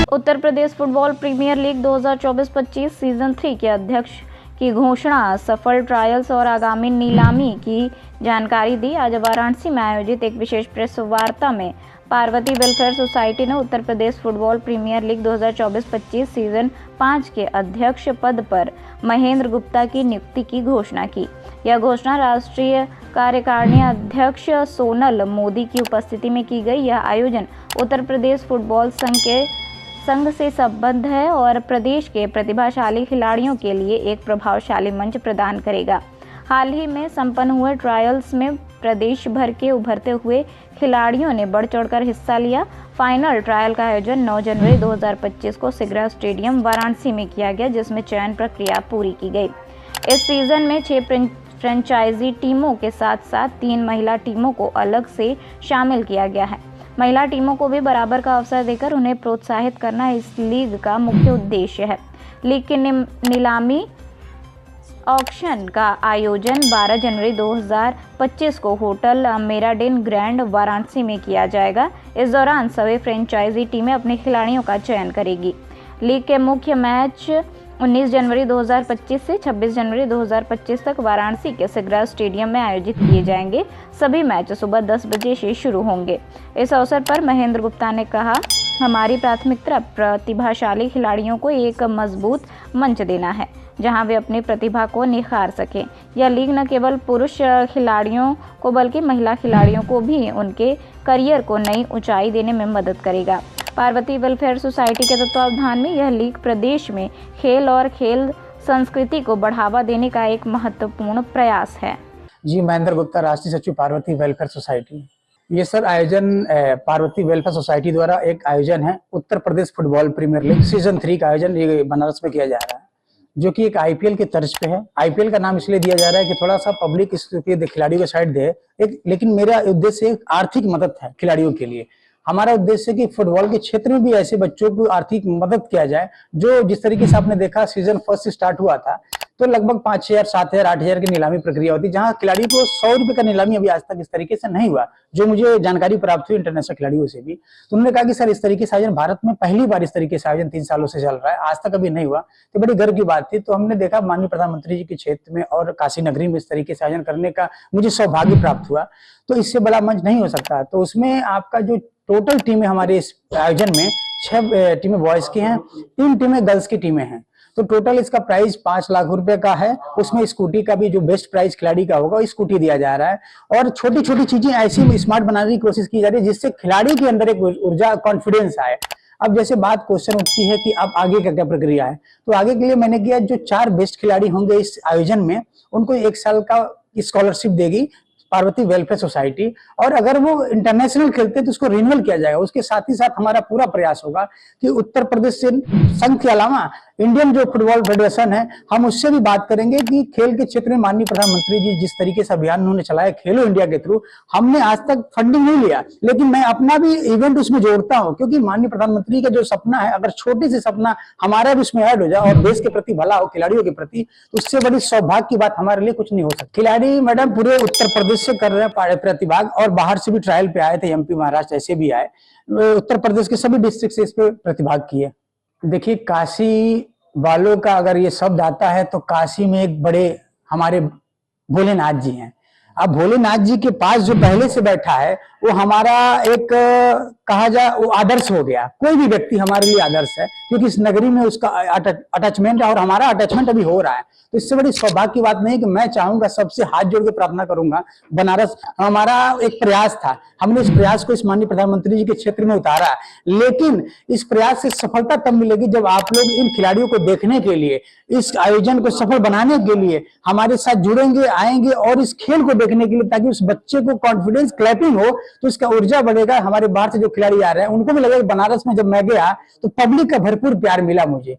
Uttar Pradesh football premiere league 2024-25 season 3 के अध्यक्ष की घोषणा, सफल ट्रायल्स और आगामी नीलामी की जानकारी दी। आज वाराणसी में आयोजित एक विशेष प्रेस वार्ता में पार्वती वेलफेयर सोसाइटी ने Uttar Pradesh football premiere league 2024-25 season 5 के अध्यक्ष पद पर महेंद्र गुप्ता की नियुक्ति की घोषणा की। यह घोषणा राष्ट्रीय कार्यकारिणी अध्यक्ष सोनल मोदी की उपस्थिति में की गई। यह आयोजन उत्तर प्रदेश फुटबॉल संघ से संबद्ध है और प्रदेश के प्रतिभाशाली खिलाड़ियों के लिए एक प्रभावशाली मंच प्रदान करेगा। हाल ही में संपन्न हुए ट्रायल्स में प्रदेश भर के उभरते हुए खिलाड़ियों ने बढ़ चढ़कर हिस्सा लिया। फाइनल ट्रायल का आयोजन 9 जनवरी 2025 को सिगरा स्टेडियम वाराणसी में किया गया, जिसमें चयन प्रक्रिया पूरी की गई। इस सीजन में 6 फ्रेंचाइजी टीमों के साथ साथ 3 महिला टीमों को अलग से शामिल किया गया है। महिला टीमों को भी बराबर का अवसर देकर उन्हें प्रोत्साहित करना इस लीग का मुख्य उद्देश्य है। लीग की नीलामी ऑक्शन का आयोजन 12 जनवरी 2025 को होटल मेराडिन ग्रैंड वाराणसी में किया जाएगा। इस दौरान सभी फ्रेंचाइजी टीमें अपने खिलाड़ियों का चयन करेगी। लीग के मुख्य मैच 19 जनवरी 2025 से 26 जनवरी 2025 तक वाराणसी के सिगरा स्टेडियम में आयोजित किए जाएंगे। सभी मैच सुबह 10 बजे से शुरू होंगे। इस अवसर पर महेंद्र गुप्ता ने कहा, हमारी प्राथमिकता प्रतिभाशाली खिलाड़ियों को एक मजबूत मंच देना है, जहां वे अपनी प्रतिभा को निखार सकें। यह लीग न केवल पुरुष खिलाड़ियों को बल्कि महिला खिलाड़ियों को भी उनके करियर को नई ऊंचाई देने में मदद करेगा। पार्वती वेलफेयर सोसाइटी के तत्वावधान में यह लीग प्रदेश में खेल और खेल संस्कृति को बढ़ावा देने का एक महत्वपूर्ण प्रयास है। जी, महेंद्र गुप्ता, राष्ट्रीय सचिव पार्वती वेलफेयर सोसाइटी। ये सर आयोजन पार्वती वेलफेयर सोसाइटी द्वारा एक आयोजन है Uttar Pradesh football premiere league season 3 का आयोजन ये बनारस में किया जा रहा है, जो कि एक आईपीएल की तर्ज पे है। आईपीएल का नाम इसलिए दिया जा रहा है कि थोड़ा सा पब्लिक इसके खिलाड़ियों के साइड दे लेकिन मेरा उद्देश्य एक आर्थिक मदद है खिलाड़ियों के लिए। हमारा उद्देश्य है कि फुटबॉल के क्षेत्र में भी ऐसे बच्चों को आर्थिक मदद किया जाए, जो जिस तरीके से आपने देखा सीजन फर्स्ट से स्टार्ट हुआ था तो लगभग 5,000, 7,000, 8,000 की नीलामी प्रक्रिया होती, जहां खिलाड़ियों को 100 रुपए का नीलामी अभी आज तक इस तरीके से नहीं हुआ, जो मुझे जानकारी प्राप्त हुई इंटरनेशनल खिलाड़ियों से भी। तो उन्होंने कहा कि सर इस तरीके से आयोजन भारत में पहली बार इस तरीके से आयोजन 3 सालों से चल रहा है, आज तक अभी नहीं हुआ, तो बड़ी गर्व की बात थी। तो हमने देखा माननीय प्रधानमंत्री जी के क्षेत्र में और काशी नगरी में इस तरीके से आयोजन करने का मुझे सौभाग्य प्राप्त हुआ, तो इससे बड़ा मंच नहीं हो सकता। तो उसमें आपका जो टोटल टीमें हमारे इस आयोजन में 6 टीमें बॉयज की हैं, 3 टीमें गर्ल्स की टीमें हैं। तो टोटल इसका प्राइस 5 लाख रुपए का है। उसमें स्कूटी का भी जो बेस्ट प्राइस खिलाड़ी का होगा स्कूटी दिया जा रहा है, और छोटी छोटी चीजें ऐसी स्मार्ट बनाने की कोशिश की जा रही है जिससे खिलाड़ी के अंदर एक ऊर्जा, कॉन्फिडेंस आए। अब जैसे बात क्वेश्चन उठती है कि अब आगे का क्या प्रक्रिया है, तो आगे के लिए मैंने किया जो 4 बेस्ट खिलाड़ी होंगे इस आयोजन में उनको 1 साल का स्कॉलरशिप देगी पार्वती वेलफेयर सोसाइटी, और अगर वो इंटरनेशनल खेलते तो उसको रिन्यूअल किया जाएगा। उसके साथ ही साथ हमारा पूरा प्रयास होगा कि उत्तर प्रदेश से संघ के अलावा इंडियन जो फुटबॉल फेडरेशन है, हम उससे भी बात करेंगे कि खेल के क्षेत्र में माननीय प्रधानमंत्री जी जिस तरीके से अभियान उन्होंने चलाया खेलो इंडिया के थ्रू, हमने आज तक फंडिंग नहीं लिया, लेकिन मैं अपना भी इवेंट उसमें जोड़ता हूं, क्योंकि माननीय प्रधानमंत्री का जो सपना है, अगर छोटे से सपना हमारा भी उसमें ऐड हो जाए और देश के प्रति भला हो खिलाड़ियों के प्रति, तो उससे बड़ी सौभाग्य की बात हमारे लिए कुछ नहीं हो सकती। खिलाड़ी मैडम पूरे उत्तर प्रदेश से कर रहे हैं प्रतिभाग, और बाहर से भी ट्रायल पे आए थे, एमपी, महाराष्ट्र ऐसे भी आए, उत्तर प्रदेश के सभी डिस्ट्रिक्ट से इस पे प्रतिभाग किए। देखिए, काशी वालों का अगर ये शब्द आता है तो काशी में एक बड़े हमारे भोलेनाथ जी हैं। अब भोलेनाथ जी के पास जो पहले से बैठा है वो हमारा एक कहा जाए वो आदर्श हो गया। कोई भी व्यक्ति हमारे लिए आदर्श है, क्योंकि इस नगरी में उसका अटैचमेंट है और हमारा अटैचमेंट अभी हो रहा है। तो इससे बड़ी सौभाग्य की बात नहीं कि मैं चाहूंगा, सबसे हाथ जोड़ के प्रार्थना करूंगा, बनारस हमारा एक प्रयास था, हमने इस प्रयास को इस माननीय प्रधानमंत्री जी के क्षेत्र में उतारा, लेकिन इस प्रयास से सफलता तब मिलेगी जब आप लोग इन खिलाड़ियों को देखने के लिए, इस आयोजन को सफल बनाने के लिए हमारे साथ जुड़ेंगे, आएंगे और इस खेल को देखने के लिए, ताकि उस बच्चे को कॉन्फिडेंस, क्लैपिंग हो तो उसका ऊर्जा बढ़ेगा। हमारे बाहर से जो खिलाड़ी आ रहे हैं उनको भी लगेगा बनारस में जब मैं गया तो पब्लिक का भरपूर प्यार मिला मुझे।